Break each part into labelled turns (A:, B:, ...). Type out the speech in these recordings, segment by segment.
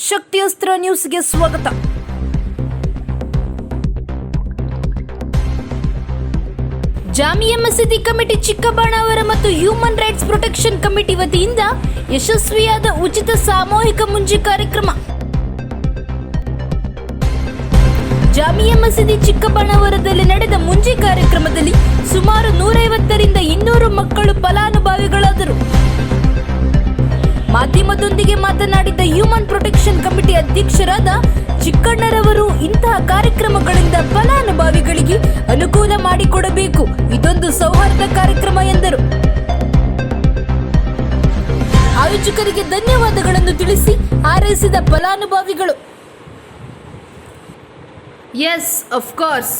A: ಶಕ್ತಿಯಸ್ತ್ರ ನ್ಯೂಸ್ಗೆ ಸ್ವಾಗತ. ಜಾಮಿಯಾ ಮಸೀದಿ ಕಮಿಟಿ ಚಿಕ್ಕಬಾಣಾವರ ಮತ್ತು ಹ್ಯೂಮನ್ ರೈಟ್ಸ್ ಪ್ರೊಟೆಕ್ಷನ್ ಕಮಿಟಿ ವತಿಯಿಂದ ಯಶಸ್ವಿಯಾದ ಉಚಿತ ಸಾಮೂಹಿಕ ಮುಂಜಿ ಕಾರ್ಯಕ್ರಮ. ಜಾಮಿಯಾ ಮಸೀದಿ ಚಿಕ್ಕಬಾಣಾವರದಲ್ಲಿ ನಡೆದ ಮುಂಜಿ ಕಾರ್ಯಕ್ರಮದಲ್ಲಿ ಸುಮಾರು 150ರಿಂದ 200 ಮಕ್ಕಳು ಫಲಾನುಭವಿಗಳಾದರು. ಮಾಧ್ಯಮದೊಂದಿಗೆ ಮಾತನಾಡಿದ ಹ್ಯೂಮನ್ ಪ್ರೊಟೆಕ್ಷನ್ ಕಮಿಟಿ ಅಧ್ಯಕ್ಷರಾದ ಚಿಕ್ಕಣ್ಣರವರು, ಇಂತಹ ಕಾರ್ಯಕ್ರಮಗಳಿಂದ ಫಲಾನುಭವಿಗಳಿಗೆ ಅನುಕೂಲ ಮಾಡಿಕೊಡಬೇಕು. ಇದೊಂದು ಸೌಹಾರ್ದ ಕಾರ್ಯಕ್ರಮ ಎಂದರು. ಆಯೋಜಕರಿಗೆ ಧನ್ಯವಾದಗಳನ್ನು ತಿಳಿಸಿ ಹಾರೈಸಿದ ಫಲಾನುಭವಿಗಳು. ಎಸ್, ಆಫ್ ಕೋರ್ಸ್,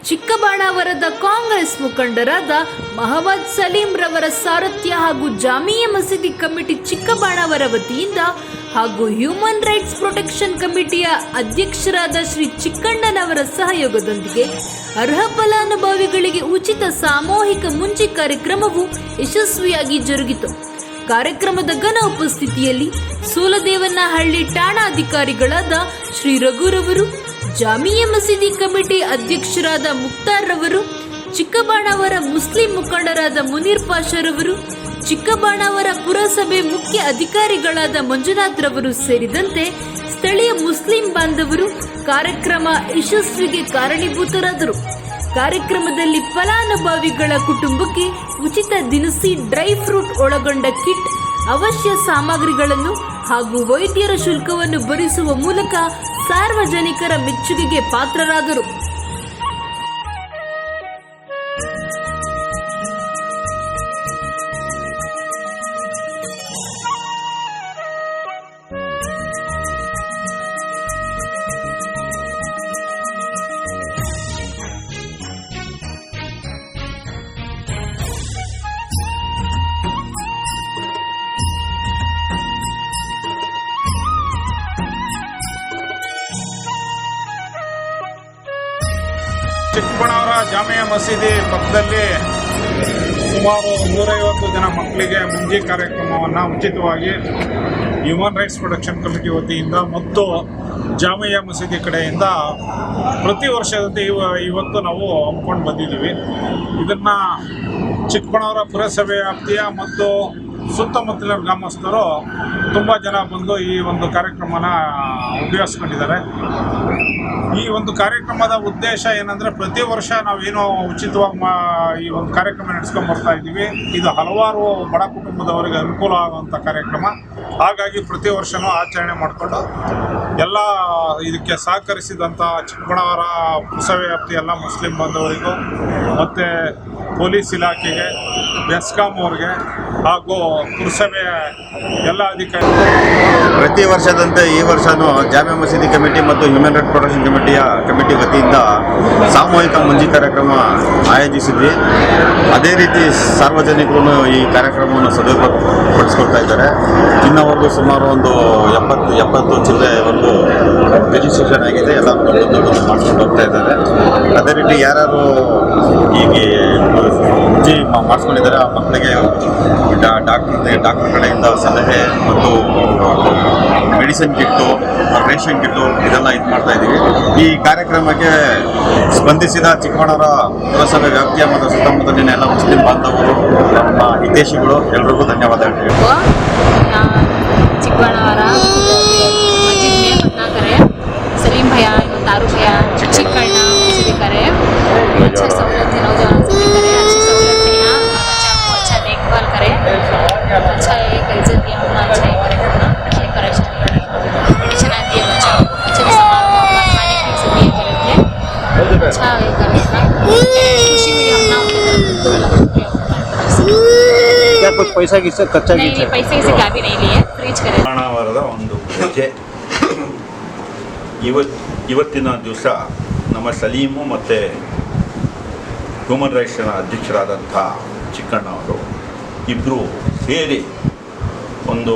A: ಚಿಕ್ಕಬಾಣಾವರದ ಕಾಂಗ್ರೆಸ್ ಮುಖಂಡರಾದ ಮಹಮ್ಮದ್ ಸಲೀಂ ರವರ ಸಾರಥ್ಯ ಹಾಗೂ ಜಾಮಿಯಾ ಮಸೀದಿ ಕಮಿಟಿ ಚಿಕ್ಕಬಾಣಾವರ ವತಿಯಿಂದ ಹಾಗೂ ಹ್ಯೂಮನ್ ರೈಟ್ಸ್ ಪ್ರೊಟೆಕ್ಷನ್ ಕಮಿಟಿಯ ಅಧ್ಯಕ್ಷರಾದ ಶ್ರೀ ಚಿಕ್ಕಣ್ಣನವರ ಸಹಯೋಗದೊಂದಿಗೆ ಅರ್ಹ ಫಲಾನುಭವಿಗಳಿಗೆ ಉಚಿತ ಸಾಮೂಹಿಕ ಮುಂಜಿ ಕಾರ್ಯಕ್ರಮವು ಯಶಸ್ವಿಯಾಗಿ ಜರುಗಿತು. ಕಾರ್ಯಕ್ರಮದ ಘನ ಉಪಸ್ಥಿತಿಯಲ್ಲಿ ಸೂಲದೇವನಹಳ್ಳಿ ಠಾಣಾಧಿಕಾರಿಗಳಾದ ಶ್ರೀ ರಘುರವರು, ಜಾಮಿಯಾ ಮಸೀದಿ ಕಮಿಟಿ ಅಧ್ಯಕ್ಷರಾದ ಮುಕ್ತಾರ್ ರವರು, ಚಿಕ್ಕಬಾಣಾವರ ಮುಸ್ಲಿಂ ಮುಖಂಡರಾದ ಮುನೀರ್ ಪಾಷರವರು, ಚಿಕ್ಕಬಾಣಾವರ ಪುರಸಭೆ ಮುಖ್ಯ ಅಧಿಕಾರಿಗಳಾದ ಮಂಜುನಾಥ್ ರವರು ಸೇರಿದಂತೆ ಸ್ಥಳೀಯ ಮುಸ್ಲಿಂ ಬಾಂಧವರು ಕಾರ್ಯಕ್ರಮ ಯಶಸ್ವಿಗೆ ಕಾರಣೀಭೂತರಾದರು. ಕಾರ್ಯಕ್ರಮದಲ್ಲಿ ಫಲಾನುಭವಿಗಳ ಕುಟುಂಬಕ್ಕೆ ಉಚಿತ ದಿನಸಿ, ಡ್ರೈ ಫ್ರೂಟ್ ಒಳಗೊಂಡ ಕಿಟ್, ಅವಶ್ಯ ಸಾಮಗ್ರಿಗಳನ್ನು ಹಾಗೂ ವೈದ್ಯರ ಶುಲ್ಕವನ್ನು ಭರಿಸುವ ಮೂಲಕ ಸಾರ್ವಜನಿಕರ ಮೆಚ್ಚುಗೆಗೆ ಪಾತ್ರರಾದರು.
B: ಚಿಕ್ಕಬಾಣಾವರ ಜಾಮಿಯಾ ಮಸೀದಿ ಪಕ್ಕದಲ್ಲಿ ಸುಮಾರು 150 ಜನ ಮಕ್ಕಳಿಗೆ ಮುಂಜಿ ಕಾರ್ಯಕ್ರಮವನ್ನು ಉಚಿತವಾಗಿ ಹ್ಯೂಮನ್ ರೈಟ್ಸ್ ಪ್ರೊಟೆಕ್ಷನ್ ಕಮಿಟಿ ವತಿಯಿಂದ ಮತ್ತು ಜಾಮಿಯಾ ಮಸೀದಿ ಕಡೆಯಿಂದ ಪ್ರತಿ ವರ್ಷದಂತೆ ಇವತ್ತು ನಾವು ಹಮ್ಮಿಕೊಂಡು ಬಂದಿದ್ದೀವಿ. ಇದನ್ನು ಚಿಕ್ಕಬಾಣಾವರ ಪುರಸಭೆ ವ್ಯಾಪ್ತಿಯ ಮತ್ತು ಸುತ್ತಮುತ್ತಲಿನ ಗ್ರಾಮಸ್ಥರು ತುಂಬ ಜನ ಬಂದು ಈ ಒಂದು ಕಾರ್ಯಕ್ರಮನ ಉಪಯೋಗಿಸ್ಕೊಂಡಿದ್ದಾರೆ. ಈ ಒಂದು ಕಾರ್ಯಕ್ರಮದ ಉದ್ದೇಶ ಏನಂದರೆ, ಪ್ರತಿ ವರ್ಷ ನಾವೇನೋ ಉಚಿತವಾಗಿ ಈ ಒಂದು ಕಾರ್ಯಕ್ರಮ ನಡೆಸ್ಕೊಂಡು ಬರ್ತಾ ಇದ್ದೀವಿ. ಇದು ಹಲವಾರು ಬಡ ಕುಟುಂಬದವರಿಗೆ ಅನುಕೂಲ ಆಗುವಂಥ ಕಾರ್ಯಕ್ರಮ. ಹಾಗಾಗಿ ಪ್ರತಿ ವರ್ಷವೂ ಆಚರಣೆ ಮಾಡಿಕೊಂಡು ಎಲ್ಲ ಇದಕ್ಕೆ ಸಹಕರಿಸಿದಂಥ ಚಿಕ್ಕಬಾಣಾವರ ಪುರಸಭೆ ವ್ಯಾಪ್ತಿ ಎಲ್ಲ ಮುಸ್ಲಿಂ ಬಾಂಧವರಿಗೂ ಮತ್ತು ಪೊಲೀಸ್ ಇಲಾಖೆಗೆ, ಬೆಸ್ಕಾಂ ಅವ್ರಿಗೆ ಹಾಗೂ ಪುರಸಭೆಯ ಎಲ್ಲ ಅಧಿಕಾರಿಗಳು
C: ಪ್ರತಿ ವರ್ಷದಂತೆ ಈ ವರ್ಷವೂ ಜಾಮಿಯಾ ಮಸೀದಿ ಕಮಿಟಿ ಮತ್ತು ಹ್ಯೂಮನ್ ರೈಟ್ಸ್ ಪ್ರೊಟೆಕ್ಷನ್ ಕಮಿಟಿ ವತಿಯಿಂದ ಸಾಮೂಹಿಕ ಮುಂಜಿ ಕಾರ್ಯಕ್ರಮ ಆಯೋಜಿಸಿದ್ವಿ. ಅದೇ ರೀತಿ ಸಾರ್ವಜನಿಕರು ಈ ಕಾರ್ಯಕ್ರಮವನ್ನು ಸದುಪಯೋಗಪಡಿಸ್ಕೊಳ್ತಾ ಇದ್ದಾರೆ. ಇನ್ನವರೆಗೂ ಸುಮಾರು ಒಂದು 70 ಜಿಲ್ಲೆವರೆಗೂ ರಿಜಿಸ್ಟ್ರೇಷನ್ ಆಗಿದೆ. ಎಲ್ಲ ಮಾಡ್ಕೊಂಡು ಹೋಗ್ತಾ ಇದ್ದಾರೆ. ಅದೇ ರೀತಿ ಯಾರು ಈಗ ಮುಂಜಿ ಮಾಡಿಸ್ಕೊಂಡಿದ್ದಾರೆ ಆ ಮಕ್ಕಳಿಗೆ ಡಾಕ್ಟರ್ ಕಡೆಯಿಂದ ಸಲಹೆ ಮತ್ತು ಮೆಡಿಸಿನ್ ಕಿಟ್ಟು, ರೇಷನ್ ಕಿಟ್ಟು ಇದೆಲ್ಲ ಮಾಡ್ತಾ ಇದ್ದೀವಿ. ಈ ಕಾರ್ಯಕ್ರಮಕ್ಕೆ ಸ್ಪಂದಿಸಿದ ಚಿಕ್ಕಬಾಣಾವರ ಪುರಸಭೆ ವ್ಯಾಪ್ತಿಯ ಮತ್ತು ಸುತ್ತಮುತ್ತಲಿನ ಎಲ್ಲ ಮುಸ್ಲಿಂ ಬಾಂಧವರು, ನಮ್ಮ ಹಿತೈಷಿಗಳು ಎಲ್ಲರಿಗೂ ಧನ್ಯವಾದ ಹೇಳ್ತೀವಿ.
D: चिकबाणावरा मस्जिद में खतना करे, सलीम भैया, तारू भैया, चिकन्ना मस्जिद करे, अच्छा सहूलत है, नौजवान से करे, अच्छी सहूलत है. यहाँ बच्चा को अच्छा देखभाल करे, अच्छा एक इज्जत दिया होना, अच्छा ये करे होना, ये परेशानी करे, मेडिसिन आती है बच्चा को, अच्छे से संभाल खाने की सब ये करते हैं, अच्छा ये करे होना, खुशी मिली हमना उनके तरफ
E: क्या कुछ पैसा किससे खर्चा
D: नहीं, पैसे किसी का भी नहीं लिए, फ्रीज करे.
F: ಬಾಣಾವರದ ಒಂದು ಹೆಜ್ಜೆ. ಇವತ್ತಿನ ದಿವಸ ನಮ್ಮ ಸಲೀಮು ಮತ್ತು ಹ್ಯೂಮನ್ ರೈಟ್ಸ್ನ ಅಧ್ಯಕ್ಷರಾದಂಥ ಚಿಕ್ಕಣ್ಣ ಅವರು ಇಬ್ಬರು ಸೇರಿ ಒಂದು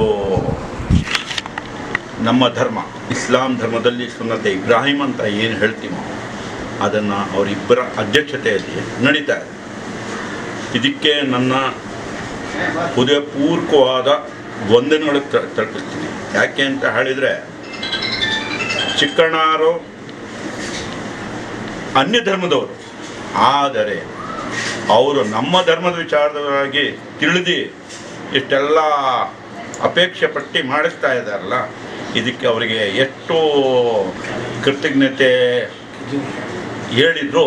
F: ನಮ್ಮ ಧರ್ಮ ಇಸ್ಲಾಂ ಧರ್ಮದಲ್ಲಿ ಸುನ್ನತೆ ಇಬ್ರಾಹಿಂ ಅಂತ ಏನು ಹೇಳ್ತೀವೋ ಅದನ್ನು ಅವರಿಬ್ಬರ ಅಧ್ಯಕ್ಷತೆಯಲ್ಲಿ ನಡೀತಾ ಇದೆ. ಇದಕ್ಕೆ ನನ್ನ ಹೃದಯಪೂರ್ವಕವಾದ ವಂದನೆಗಳು ತಲುಪಿಸ್ತೀನಿ. ಯಾಕೆ ಅಂತ ಹೇಳಿದರೆ, ಚಿಕ್ಕಣ್ಣರು ಅನ್ಯ ಧರ್ಮದವರು, ಆದರೆ ಅವರು ನಮ್ಮ ಧರ್ಮದ ವಿಚಾರವಾಗಿ ತಿಳಿದು ಇಷ್ಟೆಲ್ಲ ಅಪೇಕ್ಷೆ ಪಟ್ಟಿ ಮಾಡಿಸ್ತಾ ಇದ್ದಾರಲ್ಲ, ಇದಕ್ಕೆ ಅವರಿಗೆ ಎಷ್ಟು ಕೃತಜ್ಞತೆ ಹೇಳಿದ್ರು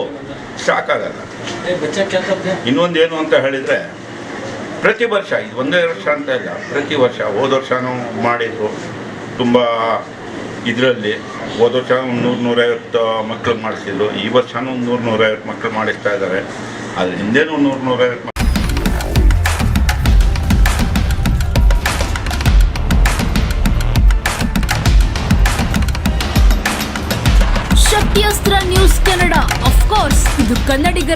F: ಸಾಕಾಗಲ್ಲ. ಇನ್ನೊಂದೇನು ಅಂತ ಹೇಳಿದರೆ, ಪ್ರತಿ ವರ್ಷ, ಇದು ಒಂದೇ ವರ್ಷ ಅಂತ ಇಲ್ಲ, ಪ್ರತಿ ವರ್ಷ, ಹೋದ ವರ್ಷವೂ ಮಾಡಿದರು ತುಂಬ ಇದರಲ್ಲಿ. ಹೋದ ವರ್ಷ 100-150 ಮಕ್ಕಳು ಮಾಡಿಸಿದ್ರು, ಈ ವರ್ಷವೂ 100-150 ಮಕ್ಕಳು ಮಾಡಿಸ್ತಾ ಇದ್ದಾರೆ. ಆದರೆ ಹಿಂದೇನೂ 100-150 ಮಕ್ಕಳು.
A: ಶಕ್ತಿ ಅಸ್ತ್ರ ನ್ಯೂಸ್ ಕನ್ನಡ, ಆಫ್ ಕೋರ್ಸ್ ಇದು ಕನ್ನಡಿಗರ